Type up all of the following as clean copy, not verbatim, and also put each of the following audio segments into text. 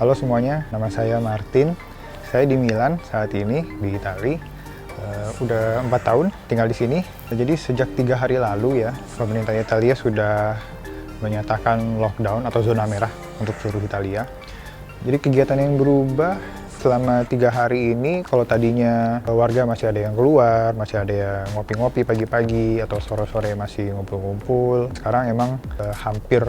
Halo semuanya, nama saya Martin. Saya di Milan saat ini, di Itali. Udah 4 tahun tinggal di sini. Jadi sejak 3 hari lalu ya, pemerintah Italia sudah menyatakan lockdown atau zona merah untuk seluruh Italia. Jadi kegiatan yang berubah selama 3 hari ini, kalau tadinya warga masih ada yang keluar, masih ada yang ngopi-ngopi pagi-pagi, atau sore-sore masih ngumpul-ngumpul. Sekarang emang hampir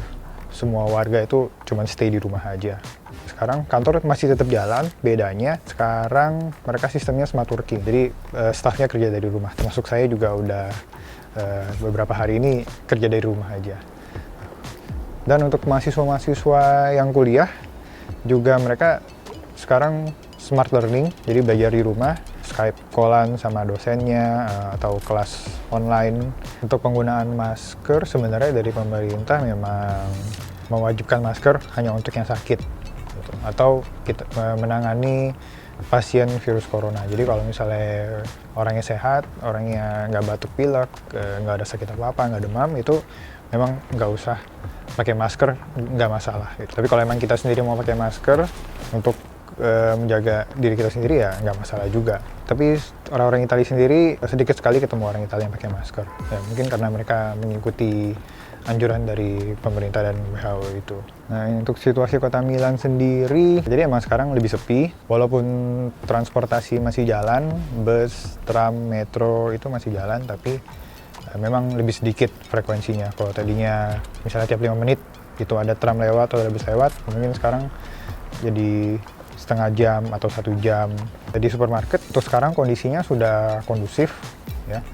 semua warga itu cuma stay di rumah aja. Sekarang kantor masih tetap jalan, bedanya sekarang mereka sistemnya smart working, jadi staffnya kerja dari rumah, termasuk saya juga udah beberapa hari ini kerja dari rumah aja. Dan untuk mahasiswa-mahasiswa yang kuliah, juga mereka sekarang smart learning, jadi belajar di rumah, Skype call-an sama dosennya, atau kelas online. Untuk penggunaan masker, sebenarnya dari pemerintah memang mewajibkan masker hanya untuk yang sakit, gitu. Atau kita menangani pasien virus corona. Jadi kalau misalnya orangnya sehat, orangnya nggak batuk pilek, nggak ada sakit apa-apa, nggak demam, itu memang nggak usah pakai masker, nggak masalah, gitu. Tapi kalau emang kita sendiri mau pakai masker untuk menjaga diri kita sendiri, ya nggak masalah juga. Tapi orang-orang Italia sendiri sedikit sekali ketemu orang Italia yang pakai masker. Ya, mungkin karena mereka mengikuti anjuran dari pemerintah dan WHO itu. Nah, untuk situasi kota Milan sendiri, jadi emang sekarang lebih sepi. Walaupun transportasi masih jalan, bus, tram, metro itu masih jalan, tapi memang lebih sedikit frekuensinya. Kalau tadinya misalnya tiap 5 menit itu ada tram lewat atau ada bus lewat, mungkin sekarang jadi setengah jam atau 1 jam. Di supermarket untuk sekarang kondisinya sudah kondusif ya.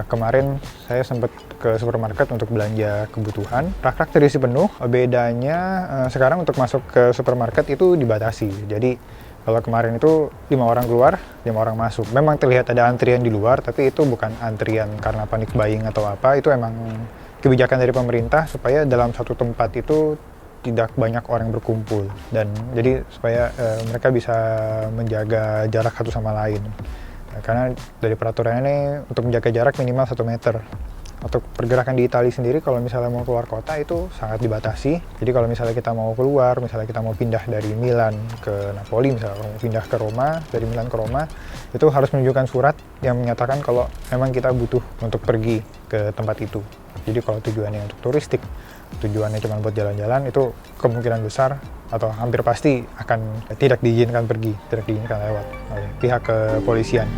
Kemarin saya sempat ke supermarket untuk belanja kebutuhan, rak-rak terisi penuh. Bedanya sekarang untuk masuk ke supermarket itu dibatasi. Jadi kalau kemarin itu 5 orang keluar, 5 orang masuk. Memang terlihat ada antrian di luar, tapi itu bukan antrian karena panik buying atau apa. Itu emang kebijakan dari pemerintah supaya dalam satu tempat itu tidak banyak orang berkumpul, dan jadi supaya mereka bisa menjaga jarak satu sama lain. Karena dari peraturannya untuk menjaga jarak minimal 1 meter. Untuk pergerakan di Italia sendiri, kalau misalnya mau keluar kota itu sangat dibatasi. Jadi kalau misalnya kita mau keluar, misalnya kita mau pindah dari Milan ke Napoli, misalnya mau pindah ke Roma, dari Milan ke Roma, itu harus menunjukkan surat yang menyatakan kalau memang kita butuh untuk pergi ke tempat itu. Jadi kalau tujuannya untuk turistik, tujuannya cuma buat jalan-jalan, itu kemungkinan besar atau hampir pasti akan tidak diizinkan pergi, tidak diizinkan lewat oleh pihak kepolisian.